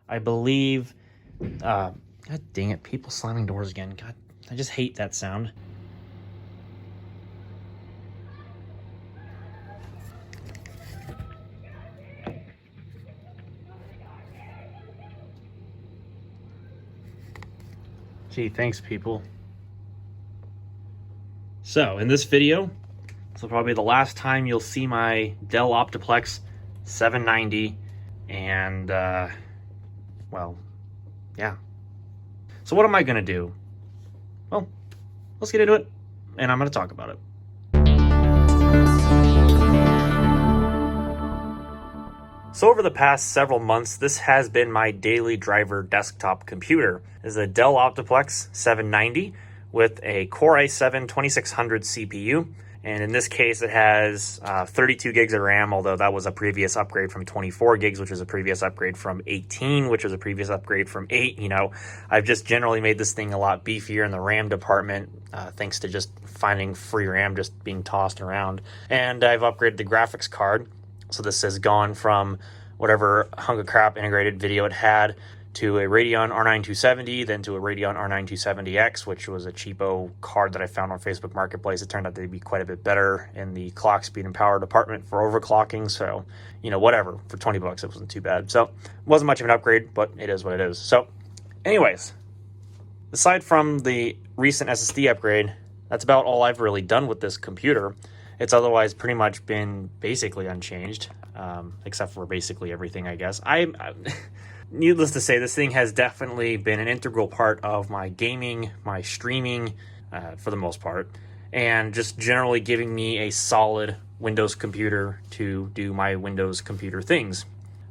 I believe, God dang it, people slamming doors again. God, I just hate that sound. Gee, thanks, people. So, in this video, this will probably be the last time you'll see my Dell OptiPlex 790, and, well, yeah. So what am I going to do? Well, let's get into it, and I'm going to talk about it. So over the past several months, this has been my daily driver desktop computer. This is a Dell OptiPlex 790 with a Core i7-2600 CPU. And in this case, it has 32 gigs of RAM, although that was a previous upgrade from 24 gigs, which was a previous upgrade from 18, which was a previous upgrade from 8. You know, I've just generally made this thing a lot beefier in the RAM department, thanks to just finding free RAM just being tossed around. And I've upgraded the graphics card. So this has gone from whatever hunk of crap integrated video it had to a Radeon R9 270, then to a Radeon R9 270X, which was a cheapo card that I found on Facebook Marketplace. It turned out to be quite a bit better in the clock speed and power department for overclocking. So, you know, whatever, for 20 bucks, it wasn't too bad. So it wasn't much of an upgrade, but it is what it is. So anyways, aside from the recent SSD upgrade, that's about all I've really done with this computer. It's otherwise pretty much been basically unchanged, except for basically everything, I guess. Needless to say, this thing has definitely been an integral part of my gaming, my streaming, for the most part, and just generally giving me a solid Windows computer to do my Windows computer things.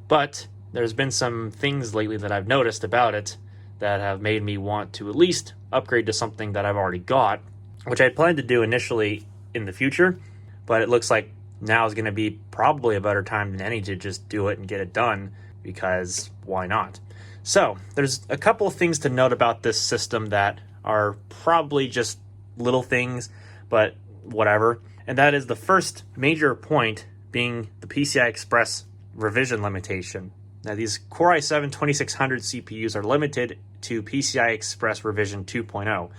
But there's been some things lately that I've noticed about it that have made me want to at least upgrade to something that I've already got, which I had planned to do initially in the future. But it looks like now is going to be probably a better time than any to just do it and get it done, because why not? So there's a couple of things to note about this system that are probably just little things, but whatever. And that is the first major point being the PCI Express revision limitation. Now these Core i7-2600 CPUs are limited to PCI Express revision 2.0,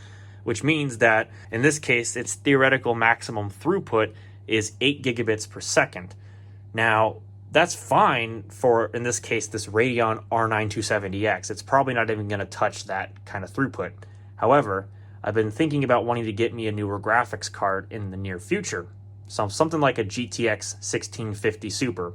which means that in this case, its theoretical maximum throughput is 8 gigabits per second. Now, that's fine for, in this case, this Radeon R9 270X. It's probably not even going to touch that kind of throughput. However, I've been thinking about wanting to get me a newer graphics card in the near future. So something like a GTX 1650 Super,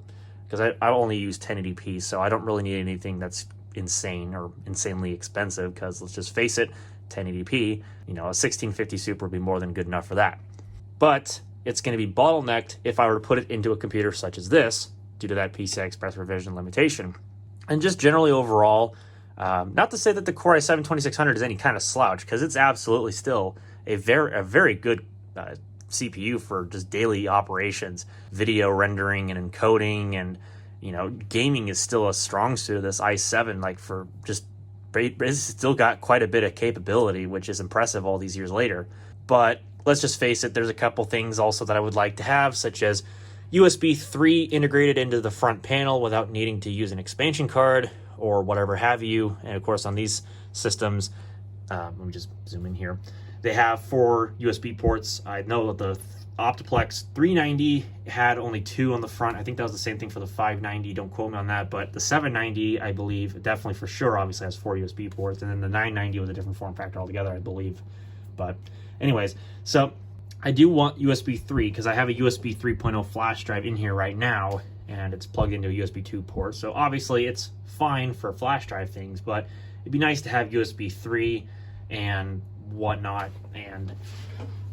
because I only use 1080p, so I don't really need anything that's insane or insanely expensive, because let's just face it, 1080p, you know, a 1650 Super would be more than good enough for that. But it's going to be bottlenecked if I were to put it into a computer such as this, due to that PCI Express revision limitation. And just generally overall, not to say that the Core i7-2600 is any kind of slouch, because it's absolutely still a very good CPU for just daily operations, video rendering and encoding, and you know, gaming is still a strong suit of this i7. Like for just, it's still got quite a bit of capability, which is impressive all these years later. But let's just face it, there's a couple things also that I would like to have, such as USB 3 integrated into the front panel without needing to use an expansion card or whatever have you. And of course on these systems, let me just zoom in here, they have 4 USB ports. I know that the OptiPlex 390 had only 2 on the front. I think that was the same thing for the 590, don't quote me on that, but the 790, I believe, definitely for sure obviously has 4 USB ports, and then the 990 was a different form factor altogether, I believe. But anyways, so I do want USB 3 because I have a USB 3.0 flash drive in here right now, and it's plugged into a USB 2 port. So obviously it's fine for flash drive things, but it'd be nice to have USB 3 and whatnot. And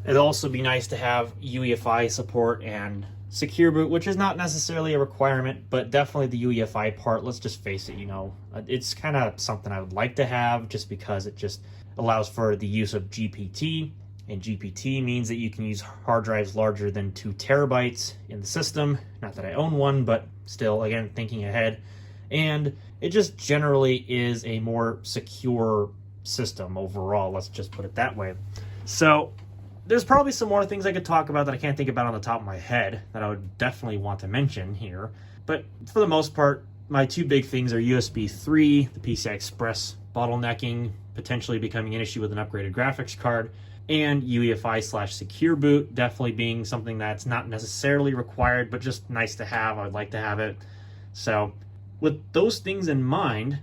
it'd also be nice to have UEFI support and secure boot, which is not necessarily a requirement, but definitely the UEFI part, let's just face it, you know, it's kind of something I would like to have, just because it just allows for the use of GPT. And GPT means that you can use hard drives larger than 2 terabytes in the system. Not that I own one, but still, again, thinking ahead. And it just generally is a more secure system overall, let's just put it that way. So there's probably some more things I could talk about that I can't think about on the top of my head that I would definitely want to mention here. But for the most part, my two big things are USB 3, the PCI Express bottlenecking, potentially becoming an issue with an upgraded graphics card, and UEFI/secure boot definitely being something that's not necessarily required, but just nice to have. I'd like to have it. So with those things in mind,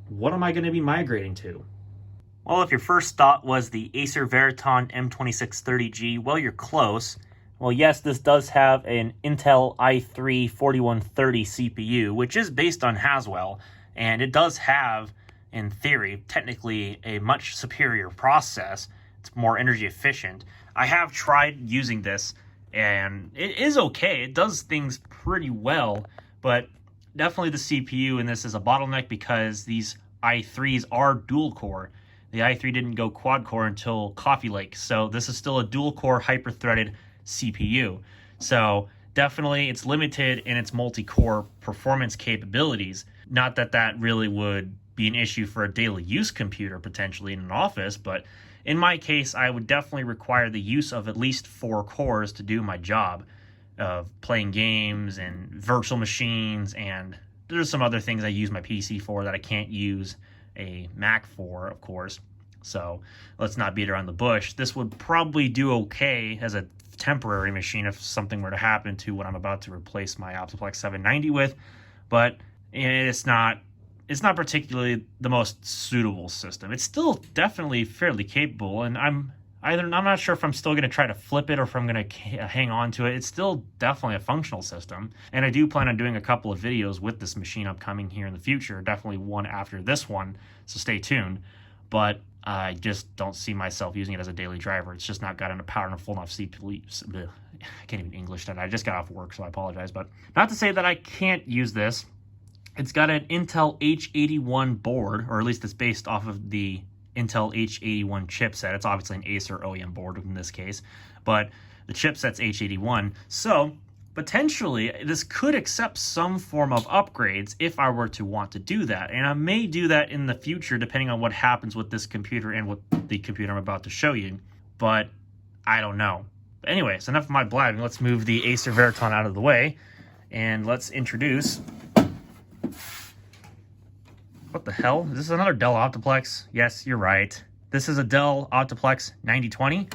what am I going to be migrating to? Well, if your first thought was the Acer Veriton M2630G, well, you're close. Well, yes, this does have an Intel i3 4130 CPU, which is based on Haswell, and it does have, in theory, technically a much superior process. It's more energy efficient. I have tried using this, and it is okay. It does things pretty well, but definitely the CPU in this is a bottleneck because these i3s are dual core. The i3 didn't go quad core until Coffee Lake, so this is still a dual core hyper-threaded CPU. So definitely it's limited in its multi-core performance capabilities. Not that that really would be an issue for a daily use computer potentially in an office, but in my case, I would definitely require the use of at least 4 cores to do my job of playing games and virtual machines, and there's some other things I use my PC for that I can't use a Mac for, of course. So let's not beat around the bush. This would probably do okay as a temporary machine if something were to happen to what I'm about to replace my OptiPlex 790 with, but it's not particularly the most suitable system. It's still definitely fairly capable, and I'm not sure if I'm still going to try to flip it or if I'm going to hang on to it. It's still definitely a functional system, and I do plan on doing a couple of videos with this machine upcoming here in the future, definitely one after this one, so stay tuned. But I just don't see myself using it as a daily driver. It's just not got enough power and a full enough CPU. I can't even English that. I just got off work, so I apologize. But not to say that I can't use this. It's got an Intel H81 board, or at least it's based off of the Intel H81 chipset. It's obviously an Acer OEM board in this case, but the chipset's H81. So potentially this could accept some form of upgrades if I were to want to do that. And I may do that in the future depending on what happens with this computer and with the computer I'm about to show you, but I don't know. But anyways, enough of my blabbing. Let's move the Acer Veriton out of the way and let's introduce... What the hell? Is this another Dell OptiPlex? Yes, you're right. This is a Dell OptiPlex 9020,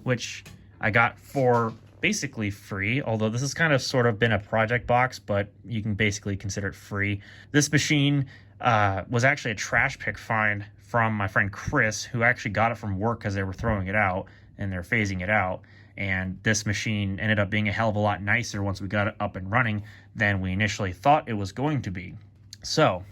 which I got for basically free, although this has kind of sort of been a project box, but you can basically consider it free. This machine was actually a trash pick find from my friend Chris, who actually got it from work because they were throwing it out and they're phasing it out. And this machine ended up being a hell of a lot nicer once we got it up and running than we initially thought it was going to be. So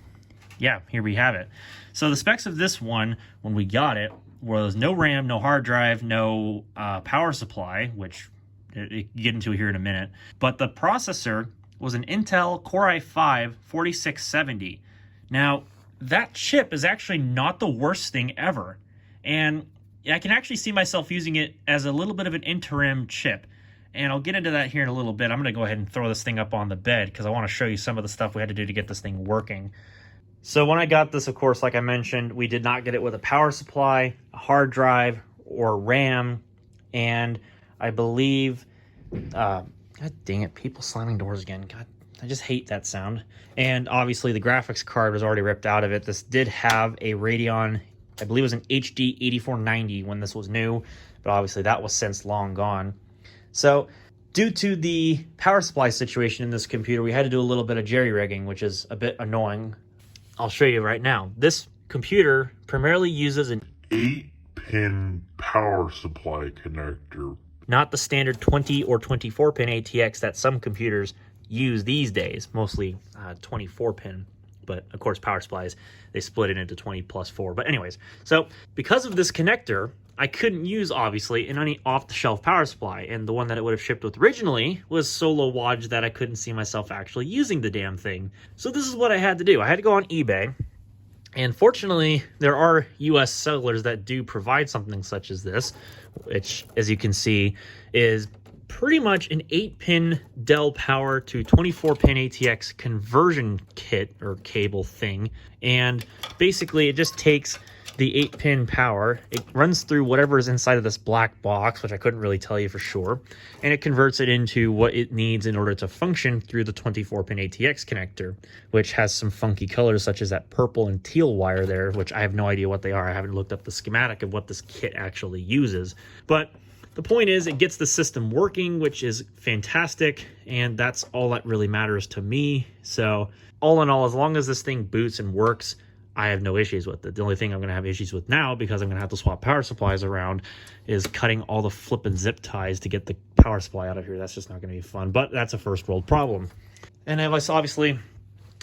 yeah, here we have it. So the specs of this one, when we got it, was no RAM, no hard drive, no power supply, which you get into here in a minute. But the processor was an Intel Core i5 4670. Now, that chip is actually not the worst thing ever. And I can actually see myself using it as a little bit of an interim chip. And I'll get into that here in a little bit. I'm going to go ahead and throw this thing up on the bed because I want to show you some of the stuff we had to do to get this thing working. So when I got this, of course, like I mentioned, we did not get it with a power supply, a hard drive, or RAM. And I believe, God dang it, people slamming doors again. God, I just hate that sound. And obviously the graphics card was already ripped out of it. This did have a Radeon, I believe it was an HD 8490 when this was new, but obviously that was since long gone. So due to the power supply situation in this computer, we had to do a little bit of jerry-rigging, which is a bit annoying. I'll show you right now. This computer primarily uses an 8-pin power supply connector. Not the standard 20 or 24-pin ATX that some computers use these days, mostly 24-pin. But of course, power supplies, they split it into 20 plus 4. But anyways, so because of this connector, I couldn't use, obviously, any off-the-shelf power supply. And the one that it would have shipped with originally was so low wattage that I couldn't see myself actually using the damn thing. So this is what I had to do. I had to go on eBay. And fortunately, there are US sellers that do provide something such as this, which, as you can see, is pretty much an 8-pin Dell power to 24-pin ATX conversion kit or cable thing. And basically, it just takes the 8-pin power. It runs through whatever is inside of this black box, which I couldn't really tell you for sure, and it converts it into what it needs in order to function through the 24-pin ATX connector, which has some funky colors such as that purple and teal wire there, which I have no idea what they are. I haven't looked up the schematic of what this kit actually uses. But the point is, it gets the system working, which is fantastic, and that's all that really matters to me. So all in all, as long as this thing boots and works, I have no issues with it. The only thing I'm going to have issues with now, because I'm going to have to swap power supplies around, is cutting all the flippin' zip ties to get the power supply out of here. That's just not going to be fun, but that's a first world problem. And obviously,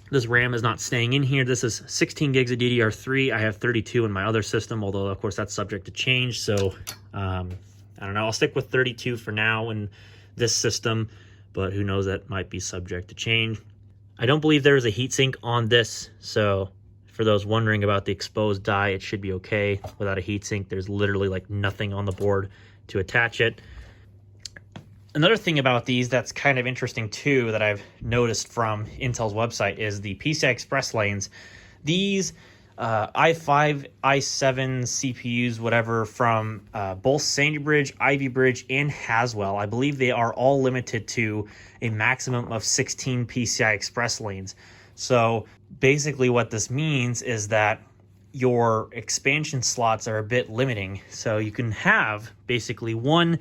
this RAM is not staying in here. This is 16 gigs of DDR3. I have 32 in my other system, although of course that's subject to change. So I don't know. I'll stick with 32 for now in this system, but who knows, that might be subject to change. I don't believe there is a heatsink on this, so for those wondering about the exposed die, it should be okay without a heatsink. There's literally like nothing on the board to attach it. Another thing about these that's kind of interesting too that I've noticed from Intel's website is the PCI Express lanes. These i5, i7 CPUs, whatever, from both Sandy Bridge, Ivy Bridge, and Haswell, I believe they are all limited to a maximum of 16 PCI Express lanes. So basically what this means is that your expansion slots are a bit limiting. So you can have basically one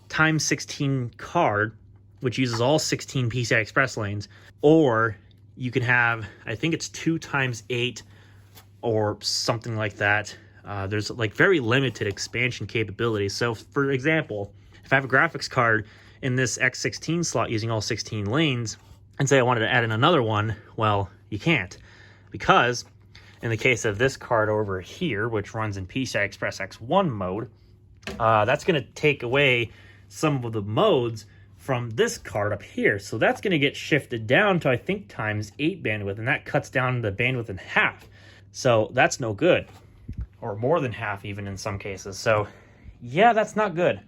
times 16 card, which uses all 16 PCI Express lanes, or you can have, I think it's 2 times 8 or something like that. There's like very limited expansion capabilities. So for example, if I have a graphics card in this X16 slot using all 16 lanes, and say I wanted to add in another one, well, you can't, because in the case of this card over here, which runs in PCI Express X1 mode, that's going to take away some of the modes from this card up here. So that's going to get shifted down to, I think, times 8 bandwidth, and that cuts down the bandwidth in half. So that's no good, or more than half even in some cases. So yeah, that's not good.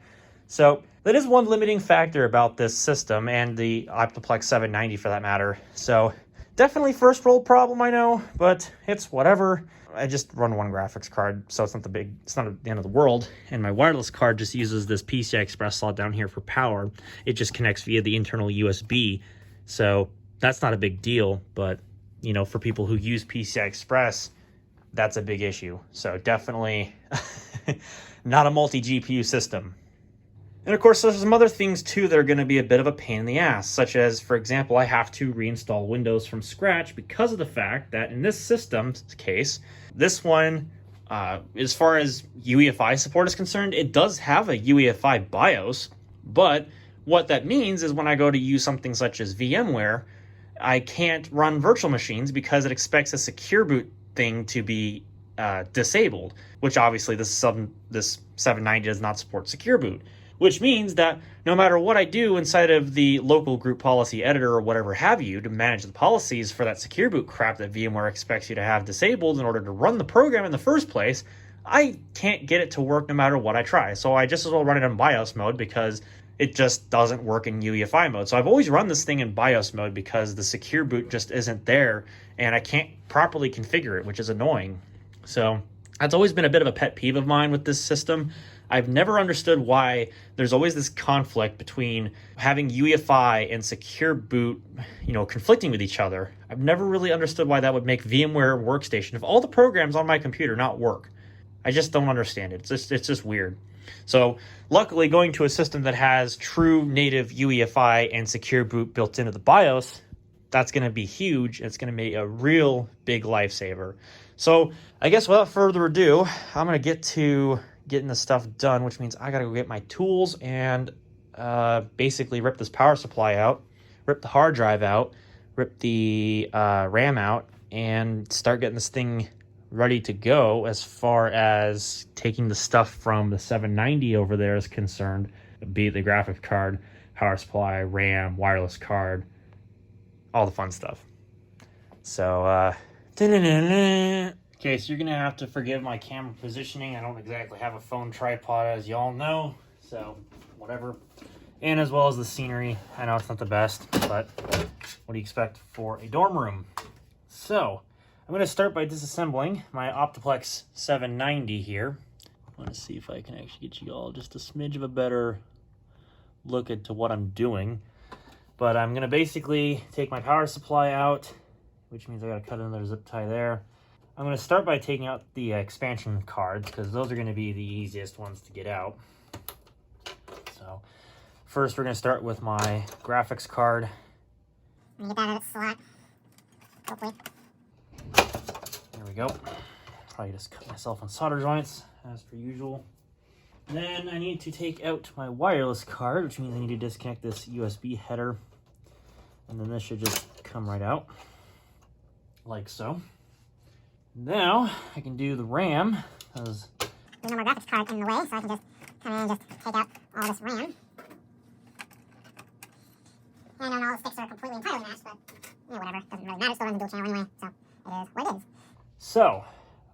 So that is one limiting factor about this system, and the OptiPlex 790 for that matter. So definitely first world problem, I know, but it's whatever. I just run one graphics card, so it's not the end of the world. And my wireless card just uses this PCI Express slot down here for power. It just connects via the internal USB. So that's not a big deal, but you know, for people who use PCI Express, that's a big issue. So definitely not a multi-GPU system. And of course, there's some other things too that are going to be a bit of a pain in the ass, such as, for example, I have to reinstall Windows from scratch because of the fact that in this system's case, this one, as far as UEFI support is concerned, it does have a UEFI BIOS, but what that means is when I go to use something such as VMware, I can't run virtual machines because it expects a secure boot thing to be disabled, which obviously this 790 does not support secure boot. Which means that no matter what I do inside of the local group policy editor or whatever have you to manage the policies for that secure boot crap that VMware expects you to have disabled in order to run the program in the first place, I can't get it to work no matter what I try. So I just as well run it in BIOS mode because it just doesn't work in UEFI mode. So I've always run this thing in BIOS mode because the secure boot just isn't there and I can't properly configure it, which is annoying. So that's always been a bit of a pet peeve of mine with this system. I've never understood why there's always this conflict between having UEFI and secure boot, you know, conflicting with each other. I've never really understood why that would make VMware Workstation, if all the programs on my computer, not work. I just don't understand it. It's just weird. So luckily, going to a system that has true native UEFI and secure boot built into the BIOS, that's going to be huge. It's going to be a real big lifesaver. So I guess without further ado, I'm going to get to getting this stuff done, which means I gotta go get my tools and basically rip this power supply out, rip the hard drive out, rip the RAM out, and start getting this thing ready to go as far as taking the stuff from the 790 over there is concerned, be it the graphics card, power supply, RAM, wireless card, all the fun stuff. So okay, so you're going to have to forgive my camera positioning. I don't exactly have a phone tripod, as y'all know, so whatever. And as well as the scenery. I know it's not the best, but what do you expect for a dorm room? So, I'm going to start by disassembling my OptiPlex 790 here. I want to see if I can actually get you all just a smidge of a better look into what I'm doing. But I'm going to basically take my power supply out, which means I got to cut another zip tie there. I'm going to start by taking out the expansion cards because those are going to be the easiest ones to get out. So first we're going to start with my graphics card. I'm going to get that out of the slot, hopefully. There we go. Probably just cut myself on solder joints as per usual. Then I need to take out my wireless card, which means I need to disconnect this USB header. And then this should just come right out, like so. Now I can do the RAM, because there's no more graphics card in the way, so I can just come in and just take out all this RAM. And I know all the sticks are completely entirely matched, but whatever, it doesn't really matter, still runs a dual channel anyway, so it is what it is. So,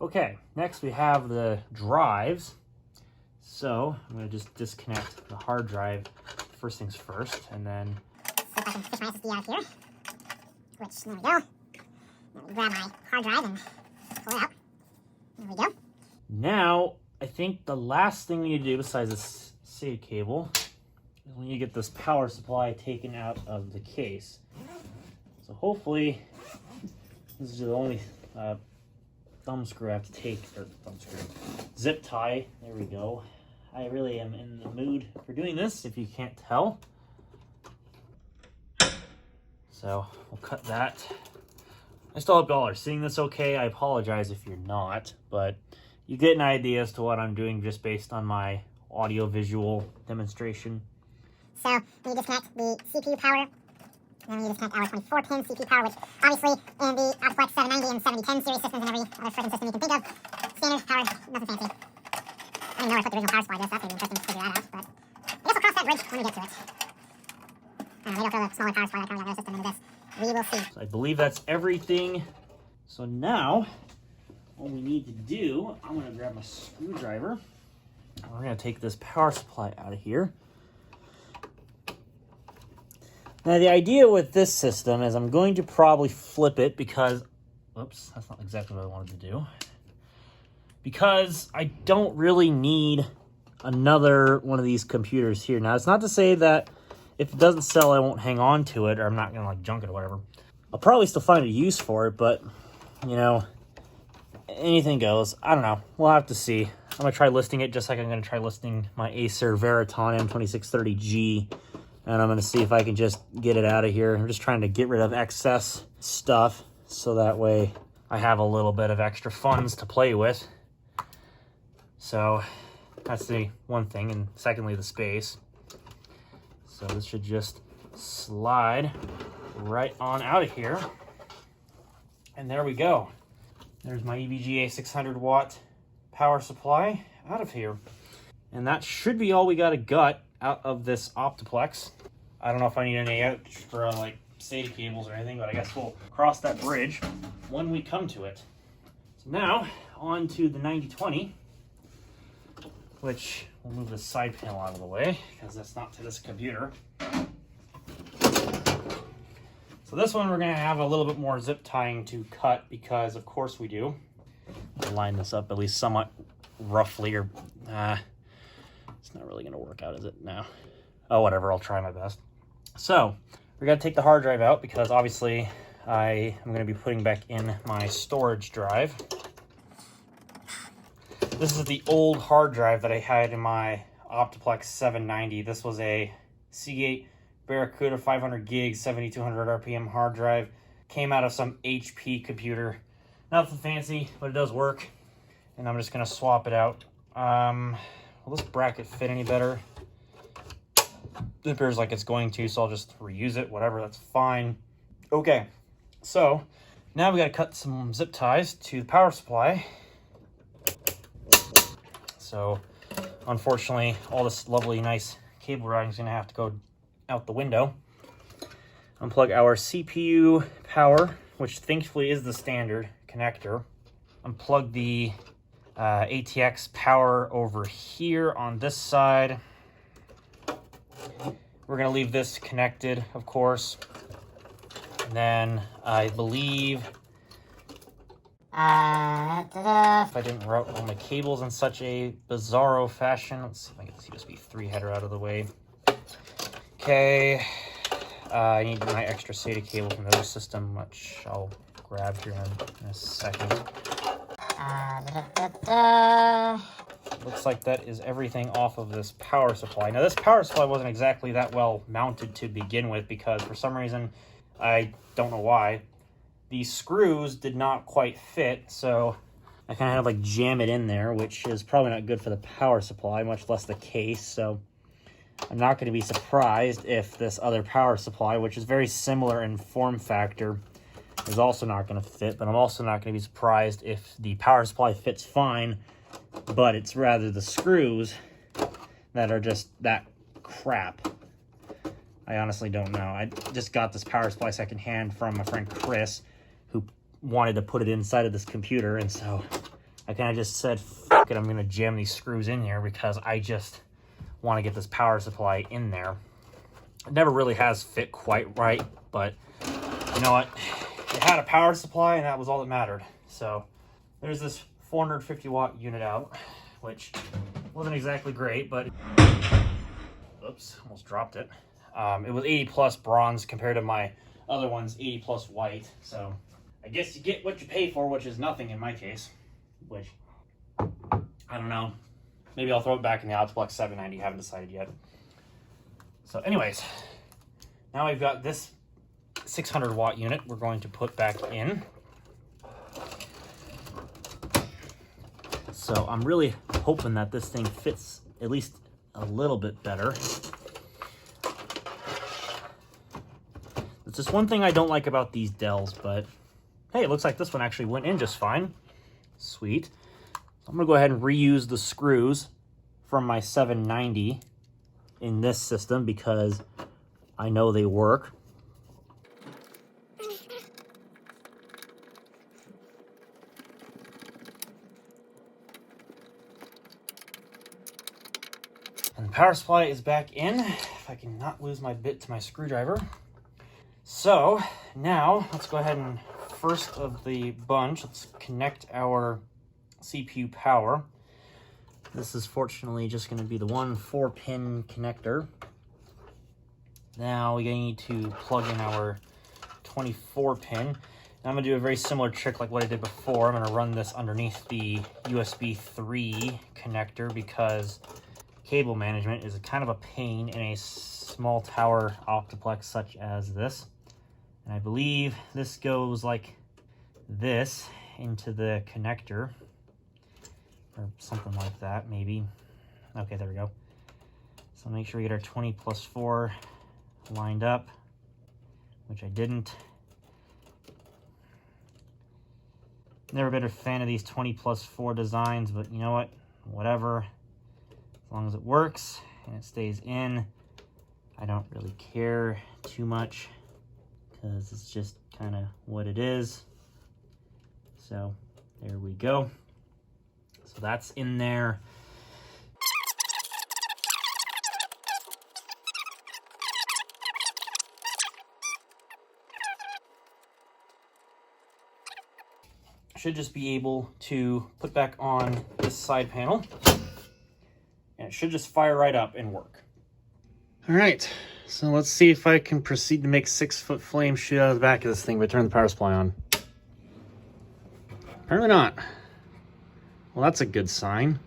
okay, next we have the drives. So I'm going to just disconnect the hard drive first things first, and then see if I can fish my SSD out of here, which, there we go. Let me grab my hard drive and pull it out. There we go. Now, I think the last thing we need to do besides this SATA cable is we need to get this power supply taken out of the case. So hopefully, this is the only thumb screw I have to take, or zip tie. There we go. I really am in the mood for doing this, if you can't tell. So we'll cut that. I still hope y'all are seeing this okay. I apologize if you're not, but you get an idea as to what I'm doing just based on my audio-visual demonstration. So we disconnect the CPU power, and then we disconnect our 24-pin CPU power, which obviously in the OptiPlex 790 and 7010 series systems and every other freaking system you can think of, standard power, nothing fancy. I didn't know where I put the original power supply, so that's going to be interesting to figure that out, but I guess we'll cross that bridge when we get to it. Maybe I'll throw the smaller power supply like I got system into this. We will see. So I believe that's everything. So now, what we need to do, I'm going to grab my screwdriver. We're going to take this power supply out of here. Now the idea with this system is I'm going to probably flip it because, oops, that's not exactly what I wanted to do. Because I don't really need another one of these computers here. Now it's not to say that if it doesn't sell, I won't hang on to it, or I'm not going to like junk it or whatever. I'll probably still find a use for it, but, you know, anything goes. I don't know. We'll have to see. I'm going to try listing it just like I'm going to try listing my Acer Veriton M2630G. And I'm going to see if I can just get it out of here. I'm just trying to get rid of excess stuff so that way I have a little bit of extra funds to play with. So that's the one thing. And secondly, the space. So this should just slide right on out of here. And there we go. There's my EVGA 600 watt power supply out of here. And that should be all we got to gut out of this OptiPlex. I don't know if I need any extra like SATA cables or anything, but I guess we'll cross that bridge when we come to it. So now on to the 9020, which we'll move the side panel out of the way because that's not to this computer. So this one we're going to have a little bit more zip tying to cut because of course we do. I'll line this up at least somewhat roughly, or it's not really going to work out, is it? No. Oh, whatever. I'll try my best. So we're going to take the hard drive out because obviously I am going to be putting back in my storage drive. This is the old hard drive that I had in my OptiPlex 790. This was a Seagate Barracuda 500 gig, 7200 RPM hard drive. Came out of some HP computer. Nothing fancy, but it does work. And I'm just going to swap it out. Will this bracket fit any better? It appears like it's going to, so I'll just reuse it. Whatever, that's fine. Okay, so now we got to cut some zip ties to the power supply. So unfortunately, all this lovely, nice cable routing is going to have to go out the window. Unplug our CPU power, which thankfully is the standard connector. Unplug the ATX power over here on this side. We're going to leave this connected, of course. And then I believe If I didn't route all my cables in such a bizarro fashion. Let's see if I can get this USB 3 header out of the way. Okay. I need my extra SATA cable from the other system, which I'll grab here in a second. Looks like that is everything off of this power supply. Now, this power supply wasn't exactly that well mounted to begin with because for some reason, I don't know why, these screws did not quite fit, so I kind of had to like jam it in there, which is probably not good for the power supply, much less the case. So I'm not going to be surprised if this other power supply, which is very similar in form factor, is also not going to fit. But I'm also not going to be surprised if the power supply fits fine, but it's rather the screws that are just that crap. I honestly don't know. I just got this power supply secondhand from my friend Chris, who wanted to put it inside of this computer, and so I kind of just said, fuck it, I'm going to jam these screws in here because I just want to get this power supply in there. It never really has fit quite right, but you know what? It had a power supply, and that was all that mattered. So there's this 450 watt unit out, which wasn't exactly great, but oops, almost dropped it. It was 80 plus bronze compared to my other one's 80 plus white. So I guess you get what you pay for, which is nothing in my case, which I don't know. Maybe I'll throw it back in the OptiPlex 790. Haven't decided yet. So anyways, now we've got this 600 watt unit we're going to put back in. So I'm really hoping that this thing fits at least a little bit better. It's just one thing I don't like about these Dells, but hey, it looks like this one actually went in just fine. Sweet. So I'm gonna go ahead and reuse the screws from my 790 in this system because I know they work. And the power supply is back in, if I can not lose my bit to my screwdriver. So now let's go ahead and first of the bunch, let's connect our CPU power. This is fortunately just going to be the one 4-pin connector. Now we need to plug in our 24-pin. And I'm going to do a very similar trick like what I did before. I'm going to run this underneath the USB 3 connector because cable management is a kind of a pain in a small tower OptiPlex such as this. And I believe this goes like this into the connector or something like that, maybe. Okay, there we go. So make sure we get our 20 plus 4 lined up, which I didn't. Never been a fan of these 20 plus 4 designs, but you know what? Whatever. As long as it works and it stays in, I don't really care too much because it's just kind of what it is. So there we go. So that's in there. Should just be able to put back on this side panel and it should just fire right up and work. All right, so let's see if I can proceed to make 6-foot flames shoot out of the back of this thing by turning the power supply on. Apparently not. Well, that's a good sign.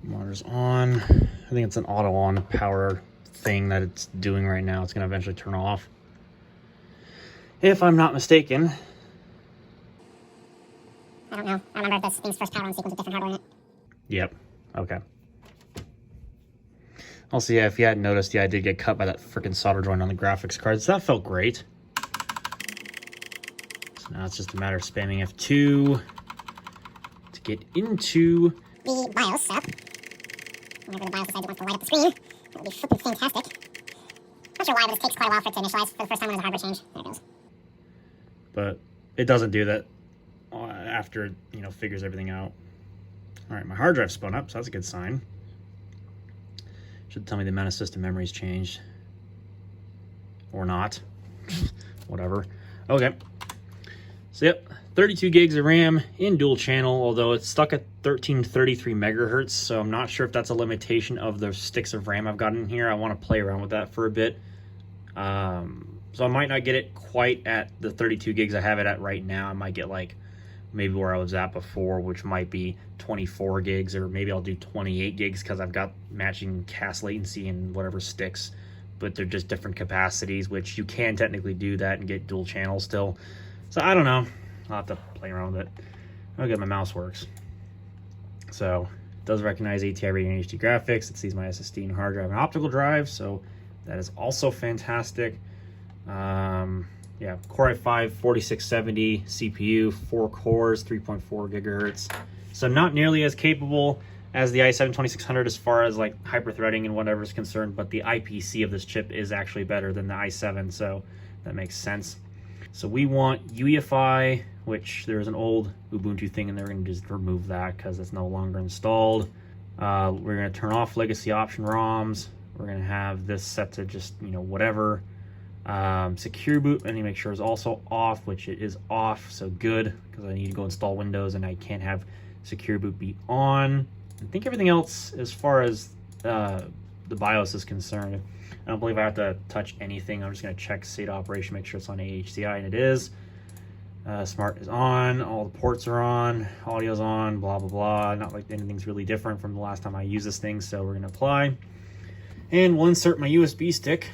Motor's on. I think it's an auto on power thing that it's doing right now. It's going to eventually turn off, if I'm not mistaken. I don't know. I remember if this thing's first power on sequence with different hardware in it. Yep. Okay. Also, yeah, if you hadn't noticed, yeah, I did get cut by that freaking solder joint on the graphics card, so that felt great. So now it's just a matter of spamming F2 to get into the BIOS app. Whenever the BIOS decides it wants to light up the screen, that would be flipping fantastic. Not sure why, but it takes quite a while for it to initialize for the first time when there's a hardware change. There it goes. But it doesn't do that after it, you know, figures everything out. All right, my hard drive spun up, so that's a good sign. Should tell me the amount of system memory's changed. Or not. Whatever. Okay. So yep, 32 gigs of RAM in dual channel, although it's stuck at 1333 megahertz, so I'm not sure if that's a limitation of the sticks of RAM I've got in here. I want to play around with that for a bit. So I might not get it quite at the 32 gigs I have it at right now. I might get like maybe where I was at before, which might be 24 gigs, or maybe I'll do 28 gigs because I've got matching cast latency and whatever sticks, but they're just different capacities, which you can technically do that and get dual channel still. So I don't know. I'll have to play around with it. I'll get my mouse works. So it does recognize ATI rated HD graphics. It sees my SSD and hard drive and optical drive, so that is also fantastic. Yeah, Core i5 4670 CPU, 4 cores, 3.4 gigahertz. So not nearly as capable as the i7 2600 as far as like hyper-threading and whatever is concerned, but the IPC of this chip is actually better than the i7, so that makes sense. So we want UEFI, which there's an old Ubuntu thing in there. We're going to just remove that because it's no longer installed. We're going to turn off legacy option ROMs. We're going to have this set to just, you know, whatever. Secure boot, I need to make sure is also off, which it is off, so good, because I need to go install Windows and I can't have secure boot be on. I think everything else as far as the BIOS is concerned, I don't believe I have to touch anything. I'm just going to check state of operation, make sure it's on AHCI, and it is. Smart is on, all the ports are on, audio's on, blah blah blah. Not like anything's really different from the last time I used this thing, so we're going to apply. And we'll insert my USB stick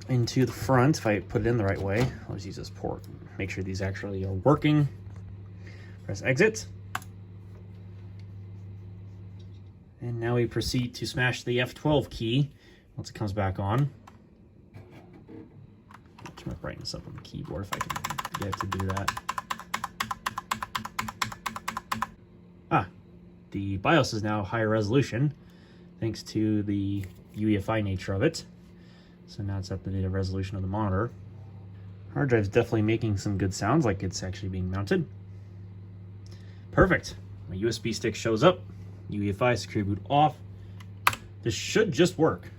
into the front. If I put it in the right way, I'll just use this port. Make sure these actually are working. Press exit. And now we proceed to smash the F12 key once it comes back on. I'll turn my brightness up on the keyboard if I can get it to do that. The BIOS is now higher resolution thanks to the UEFI nature of it. So now it's at the native resolution of the monitor. Hard drive's definitely making some good sounds, like it's actually being mounted. Perfect. My USB stick shows up. UEFI, secure boot off. This should just work.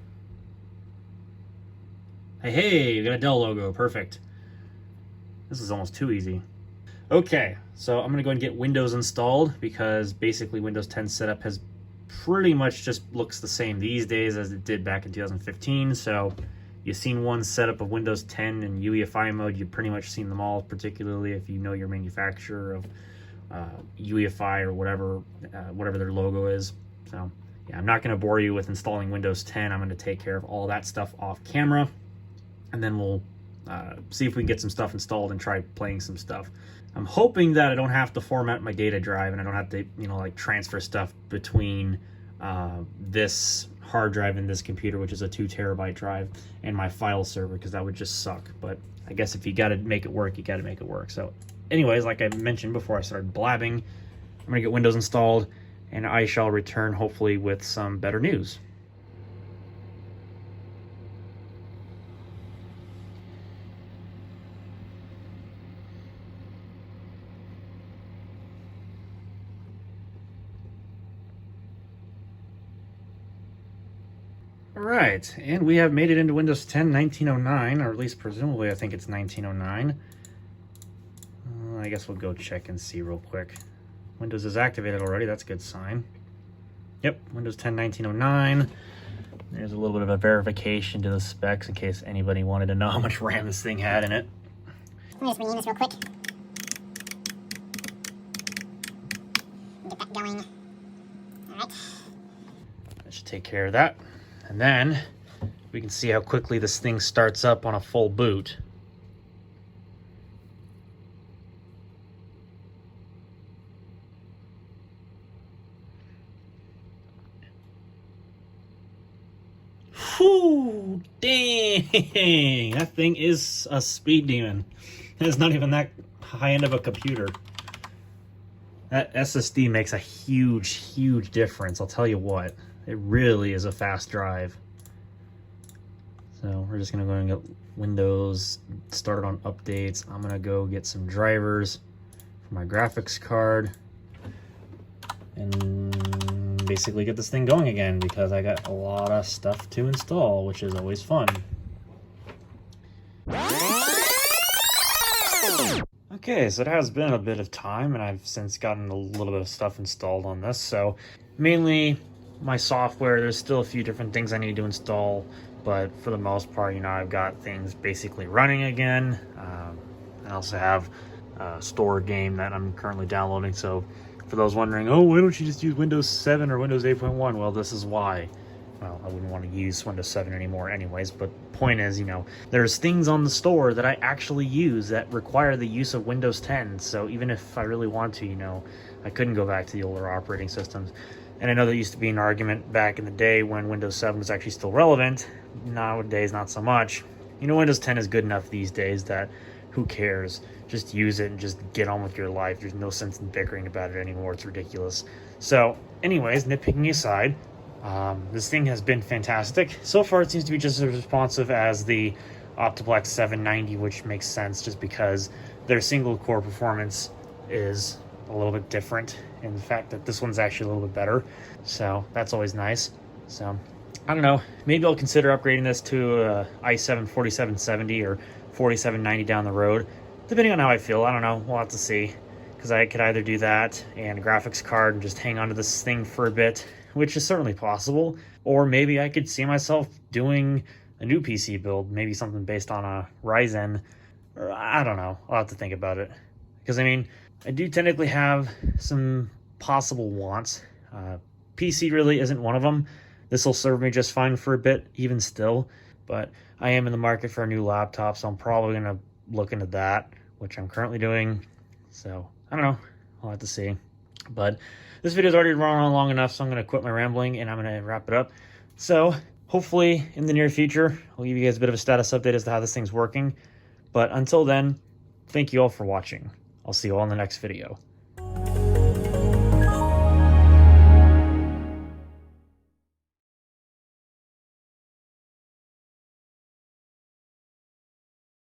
Hey, we got a Dell logo. Perfect. This is almost too easy. Okay, so I'm going to go and get Windows installed, because basically Windows 10 setup has pretty much just looks the same these days as it did back in 2015. So you've seen one setup of Windows 10 in UEFI mode. You've pretty much seen them all, particularly if you know your manufacturer of UEFI or whatever their logo is. So yeah, I'm not going to bore you with installing Windows 10. I'm going to take care of all that stuff off camera, and then we'll see if we can get some stuff installed and try playing some stuff. I'm hoping that I don't have to format my data drive, and I don't have to, you know, like transfer stuff between this hard drive and this computer, which is a 2 terabyte drive, and my file server, because that would just suck. But I guess if you got to make it work, you got to make it work. So anyways, like I mentioned before I started blabbing, I'm going to get Windows installed, and I shall return hopefully with some better news. Alright, and we have made it into Windows 10 1909, or at least presumably I think it's 1909. I guess we'll go check and see real quick. Windows is activated already, that's a good sign. Yep, Windows 10 1909. There's a little bit of a verification to the specs in case anybody wanted to know how much RAM this thing had in it. Let me just rename this real quick. Get that going. Alright. That should take care of that. And then we can see how quickly this thing starts up on a full boot. Whew, dang, that thing is a speed demon. It's not even that high end of a computer. That SSD makes a huge difference, I'll tell you what. It really is a fast drive. So we're just gonna go and get Windows started on updates. I'm gonna go get some drivers for my graphics card and basically get this thing going again, because I got a lot of stuff to install, which is always fun. Okay, so it has been a bit of time, and I've since gotten a little bit of stuff installed on this. So mainly my software, there's still a few different things I need to install, but for the most part, I've got things basically running again. I also have a store game that I'm currently downloading. So for those wondering, oh, why don't you just use Windows 7 or Windows 8.1? Well, this is why. Well, I wouldn't want to use Windows 7 anymore anyways, but point is, there's things on the store that I actually use that require the use of Windows 10. So even if I really want to, I couldn't go back to the older operating systems. And I know there used to be an argument back in the day when Windows 7 was actually still relevant. Nowadays, not so much. Windows 10 is good enough these days that who cares? Just use it and just get on with your life. There's no sense in bickering about it anymore. It's ridiculous. So anyways, nitpicking aside, this thing has been fantastic. So far, it seems to be just as responsive as the OptiPlex 790, which makes sense just because their single core performance is a little bit different in the fact that this one's actually a little bit better. So that's always nice. So I don't know, maybe I'll consider upgrading this to a i7 4770 or 4790 down the road, depending on how I feel. I don't know, we'll have to see, because I could either do that and a graphics card and just hang on to this thing for a bit, which is certainly possible, or maybe I could see myself doing a new PC build, maybe something based on a Ryzen, or I don't know, I'll have to think about it, because I do technically have some possible wants. PC really isn't one of them. This will serve me just fine for a bit, even still, but I am in the market for a new laptop, so I'm probably going to look into that, which I'm currently doing. So I don't know, I'll have to see. But this video's already run on long enough, so I'm going to quit my rambling and I'm going to wrap it up. So hopefully in the near future, I'll give you guys a bit of a status update as to how this thing's working. But until then, thank you all for watching. I'll see you all in the next video.